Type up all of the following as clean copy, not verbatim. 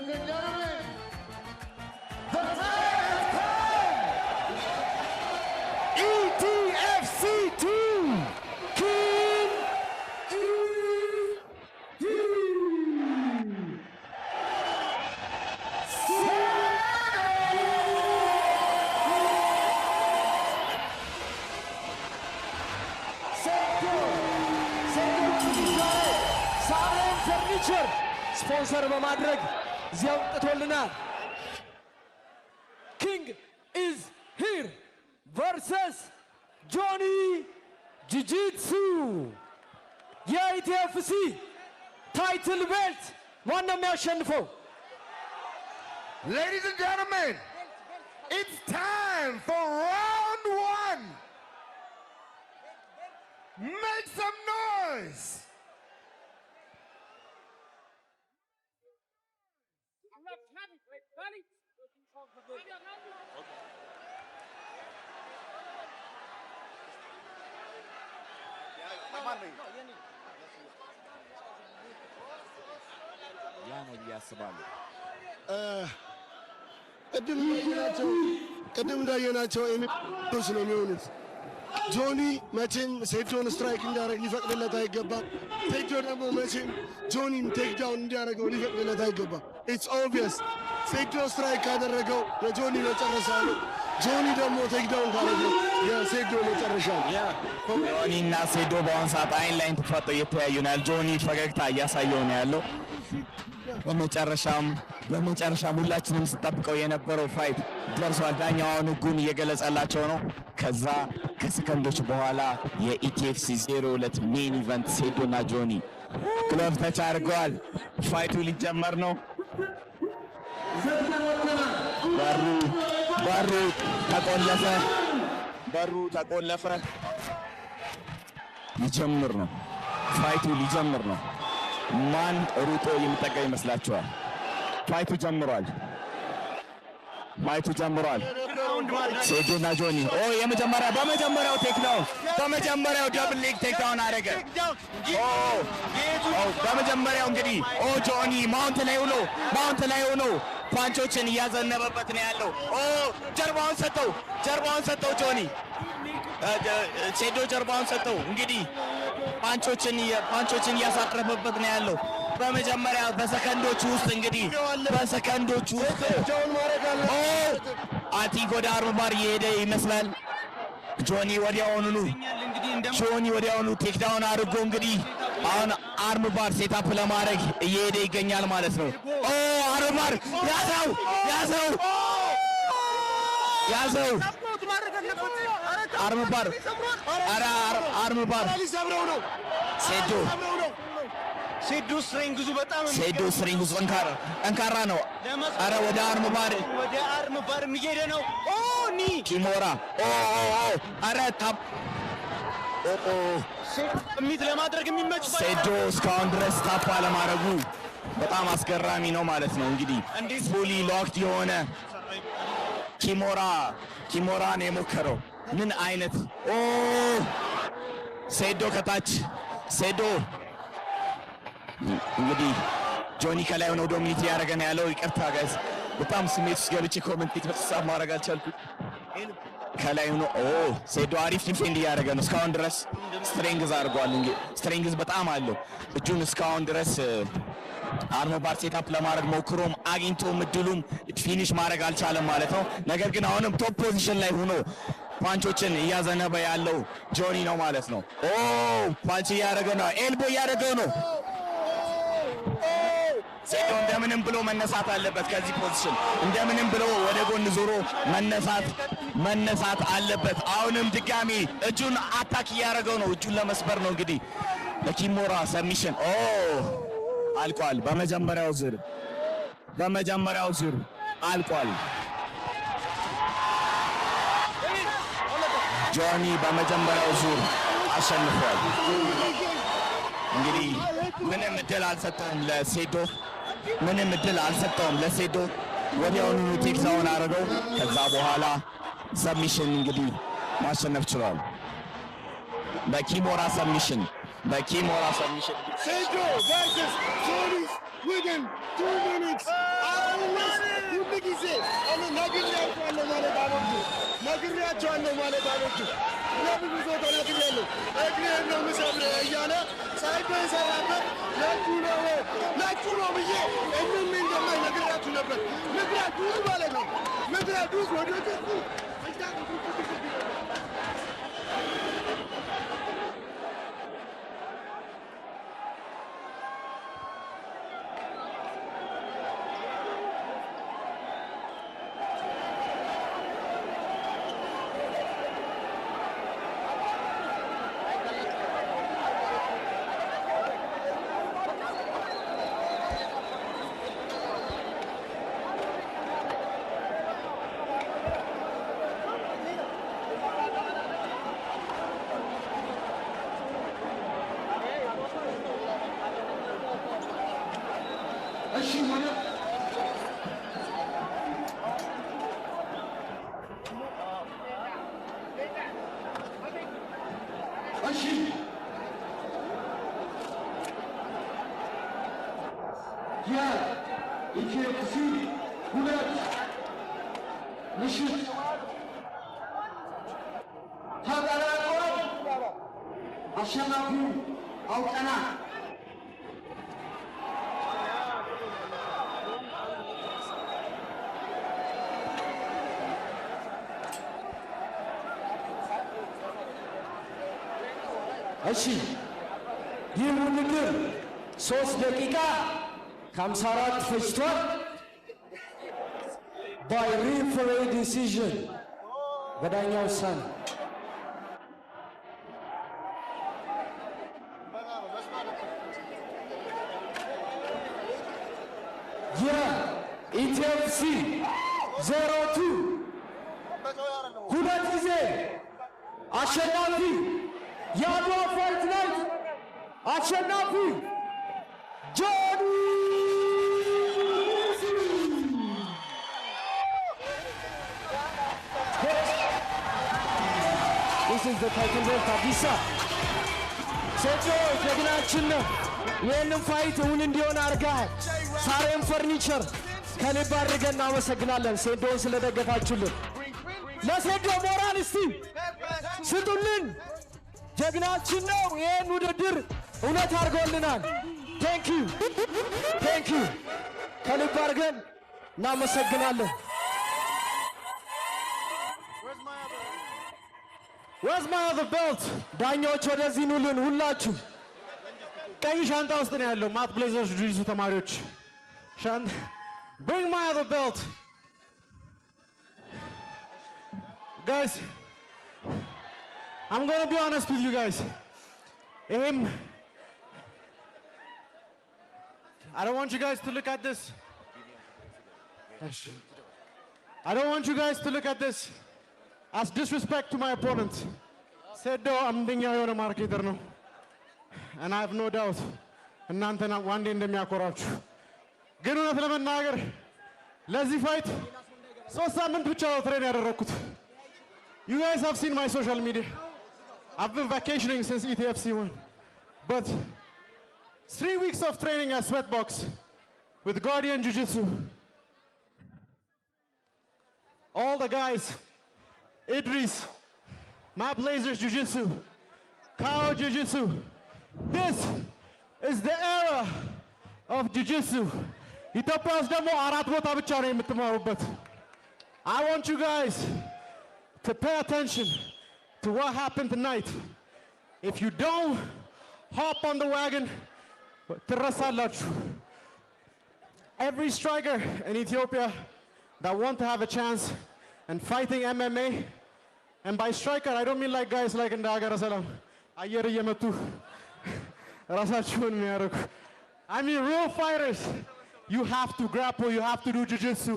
and gentlemen, the time has come! ETFC2 King Salem Furniture sponsor በማድረግ እዚያው ጥቶልናል። King is here versus Johnny Jiu-Jitsu የኢቲኤፍሲ ታይትል ቤልት ማን ነው የሚያሸንፈው? Ladies and gentlemen, it's time for round one. Make some noise. ቅድም እንዳየናቸው ኤምፒዎች ነው የሚሆኑት። ጆኒ መቼም ሴዶን ስትራይክ እንዲያደርግ ሊፈቅድለት አይገባም። ሴዶ ደግሞ መቼም ጆኒን ቴክዳውን እንዲያደርገው ሊፈቅድለት አይገባም። ኢትስ ኦብቪየስ ሴዶ ስትራይክ ካደረገው የጆኒ መጨረሻ ነው። ጆኒ ደግሞ ቴክዳውን ካደረገው የሴዶ መጨረሻ ነው። ጆኒ እና ሴዶ በአሁን ሰዓት አይን ላይን ተፋጠው እየተያዩ ነው ያለው። ጆኒ ፈገግታ እያሳየው ነው ያለው። በመጨረሻም ሁላችንም ስጠብቀው የነበረው ፋይት ደርሷል። ዳኛውን ህጉን እየገለጸላቸው ነው። ከዛ ከሰከንዶች በኋላ የኢቲኤፍሲ 02 ሜን ኢቨንት ሴዶና ጆኒ ግሎቭ ተች አድርገዋል። ፋይቱ ሊጀመር ነው። በሩ ተቆለፈ። ሊጀምር ነው። ፋይቱ ሊጀምር ነው። ማን ሩጦ የሚጠጋ ይመስላችኋል? ፋይቱ ጀምሯል። ሴዶና ጆኒ በመጀመሪያው ቴክዳውን በመጀመሪያው ደብል ሌግ ቴክዳውን አደረገ። በመጀመሪያው እንግዲህ ጆኒ ማውንት ላይ ሆኖ ፓንቾችን እያዘነበበት ነው ያለው። ጀርባውን ሰጠው ጆኒ ሴዶ ጀርባውን ሰጠው። እንግዲህ ፓንቾችን እያሳረፈበት ነው ያለው። በመጀመሪያ በሰከንዶች ውስጥ አቲክ ወደ አርም ባር እየሄደ ይመስላል። ጆኒ ወዲያውኑ ቴክዳውን አድርጎ እንግዲህ አሁን አርም ባር ሴታፕ ለማድረግ እየሄደ ይገኛል ማለት ነው። አርም ባር ያዘው አርም ባር ሴዶ ስትሬንግዙ በጣም ጠንካራ ነው። አረ ወደ አርም ባር እየሄደ ነው። ኒ ኪሞራ አረ ታፕ ሚት ለማድረግ የሚመች ሴዶ እስካሁን ድረስ ታፕ አለማድረጉ በጣም አስገራሚ ነው ማለት ነው። እንግዲህ ፉሊ ሎክድ የሆነ ኪሞራን የሞከረው ምን አይነት ሴዶ ከታች እንግዲህ ጆኒ ከላይ ሆኖ ዶሚኒት እያደረገ ነው ያለው። ይቅርታ ጋይስ በጣም ስሜት ውስጥ ገብቼ ኮሜንቴት በተሳብ ማድረግ አልቻልኩም። ከላይ ሆኖ ሴዶ አሪፍ ዲፌንድ እያደረገ ነው። እስካሁን ድረስ ስትሬንግዝ አድርጓል። እንግዲህ ስትሬንግዝ በጣም አለው። እጁን እስካሁን ድረስ አርም ባር ሴታፕ ለማድረግ ሞክሮም አግኝቶም እድሉም ፊኒሽ ማድረግ አልቻለም ማለት ነው። ነገር ግን አሁንም ቶፕ ፖዚሽን ላይ ሆኖ ፓንቾችን እያዘነበ ያለው ጆኒ ነው ማለት ነው። ፓንች እያደረገ ነው። ኤልቦ እያደረገው ነው። ሴዶ እንደምንም ብሎ መነሳት አለበት። ከዚህ ፖዚሽን እንደምንም ብሎ ወደ ጎን ዞሮ መነሳት አለበት። አሁንም ድጋሚ እጁን አታክ እያደረገው ነው። እጁን ለመስበር ነው እንግዲህ ለኪሞራ ሰብሚሽን አልቋል። በመጀመሪያው ዙር አልቋል። ጆኒ በመጀመሪያው ዙር አሸንፏል። እንግዲህ ምንም እድል አልሰጠውም ለሴዶ ወዲያውኑ ቴክዛውን አረገው። ከዛ በኋላ ሰብሚሽን እንግዲህ ማሸነፍ ችሏል። በኪሞራ ሰብሚሽን ሴዶ versus Johnny within 2 minutes ሁሉ ጊዜ እኔ ነግሬያቸዋለሁ ማለት አልወድም። ለብዙ ሰው ተናግሬያለሁ። እግሬን ነው የምሰብርህ እያለ ሳይዶ የሰራበት ለእጁ ነው ብዬ እምን እንደማይ ነግሬያችሁ ነበር። ምድራችሁ ማለት ነው ምድራችሁ ወደ ገቡ ኢቲኤፍሲ ሁለት ምሽት ተጠናቋል። አሸናፊው አውቀናል። እሺ ይህ ውድድር 3 ደቂቃ ከ54 ፈጅቷል። by referee decision በዳኛ ውሳኔ የኢቲኤፍሲ 02 ሁለት ጊዜ አሸናፊ የአድዋ ፋይት ናይት አሸናፊ ጆኒ This is the title belt አዲሳ ሴቶ ጀግናችን ነው። ይህንን ፋይት እውን እንዲሆን አድርገሃል። ሳሬም ፈርኒቸር ከልብ አድርገን እናመሰግናለን ሴዶን ስለደገፋችሁልን። ለሴዶ ሞራል እስቲ ስጡልን። ጀግናችን ነው። ይህን ውድድር እውነት አድርጎልናል። ቴንክ ዩ ከልብ አድርገን እናመሰግናለን። Where's my other belt? ዳኞች ወደዚህ ኑልን። ሁላችሁ ቀይ ሻንጣ ውስጥ ነው ያለው። ማት ብሌዘርስ ጁጂሱ ተማሪዎች bring my other belt. Guys, I'm going to be honest with you guys. I don't want you guys to look at this. I don't want you guys to look at this as disrespect to my opponent. Sedo amdኛ የሆነ ማርኬተር ነው and I have no doubt እናንተና ዋንዴ እንደሚያኮራችሁ። ግን እውነት ለመናገር ለዚህ ፋይት 3 ሳምንት ብቻ ትሬን ያደረኩት። You guys have seen my social media. I've been vacationing since ETFC won. But 3 weeks of training at Sweatbox with Guardian Jiu-Jitsu. All the guys, Idris, Map Blazers Jiu-Jitsu, Kao Jiu-Jitsu. This is the era of Jiu-Jitsu. ኢትዮጵያ ውስጥ ደግሞ 4 ቦታ ብቻ ነው የምትማሩበት። I want you guys to pay attention to what happened tonight. If you don't hop on the wagon, ትረሳላችሁ. Every striker in Ethiopia that want to have a chance in fighting MMA, and by striker I don't mean like guys like in ሀገረ ሰላም አየር እየመቱ ራሳቸውን የሚያደርጉ. I mean real fighters. You have to grapple, you have to do jiu-jitsu.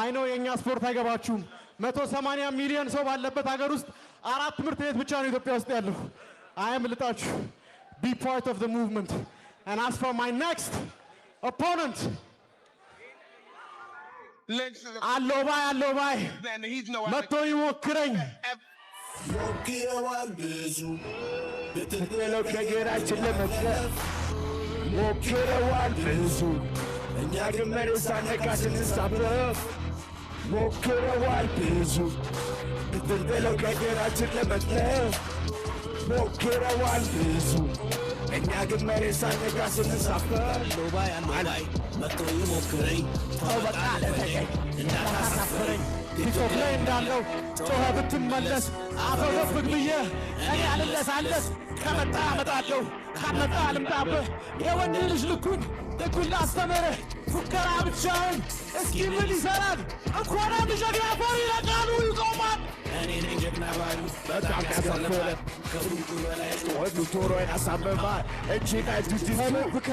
I know የኛ ስፖርት አይገባችሁም። 180 ሚሊዮን ሰው ባለበት ሀገር ውስጥ 4 ትምህርት ቤት ብቻ ነው ኢትዮጵያ ውስጥ ያለው። I am ልጣችሁ. Be part of the movement. And as for my next opponent, Lynch is a አለው ባይ man. He's no መጥቶ ይሞክረኝ ሞክረዋል ብዙ ብትጥለው ከግራችን ለመጥለፍ ሞክረዋል ብዙ እኛ ግን መሬት ሳነካ ስንሳፈፍ ሞክረዋል ብዙ ብትጥለው ከግራችን ለመጥለፍ ሞክረዋል ብዙ እኛ ግን መሬት ሳነካ ስንሳፈፍ ሎባይ አሎባይ መጥቶ ይሞክረኝ ተው በቃ ለተገኝ እንዳታሳፍረኝ ቲክቶክ ላይ እንዳለው ጮኸ ብትመለስ አፈገፍግ ብዬ እኔ አልለሳለስ ከመጣ አመጣለሁ ካመጣ ልምጣብህ የወንድ ልጅ ልኩን ላስተምርህ ፉከራ ብቻውን እስኪ ምን ይሰራል እንኳን አንድ ጀግና ፈሪ ለቃሉ ይቆማል እኔ ነኝ ጀግና ባሉ በጣም ያሳፈረ ከሩቁ በላይ ወዱ ቶሮዬን ያሳምማል እጅግ አይጅጅቱ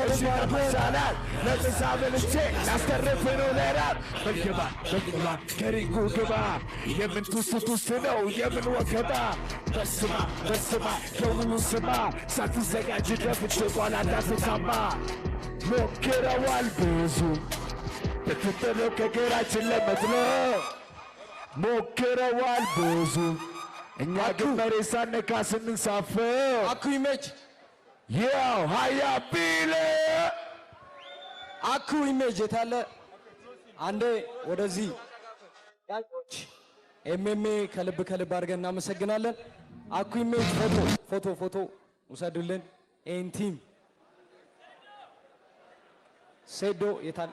እጅግ መሳላል ለጥሳ በልቼ ላስተርፍ ነው ለራብ በግባ ከሪንጉ ግባ የምን ቱስቱስ ነው የምን ወከባ በስማ ከሙሉ ስማ ሳትዘጋጅ ደፍቼ ቋላ እንዳትታማ ሞክረዋል ብዙ ብትጥለው ከግራችን ለመጥለው ሞክረዋል ብዙ እኛ ግን መሬት ሳነካ ስንሳፈር አኩ ኢሜጅ ያው ሃያ ቢለ አኩ ኢሜጅ የታለ አንዴ ወደዚህ ኤምኤምኤ ከልብ አድርገን እናመሰግናለን። አኩ ኢሜጅ ፎቶ ውሰዱልን። ኤን ቲም ሴዶ የታል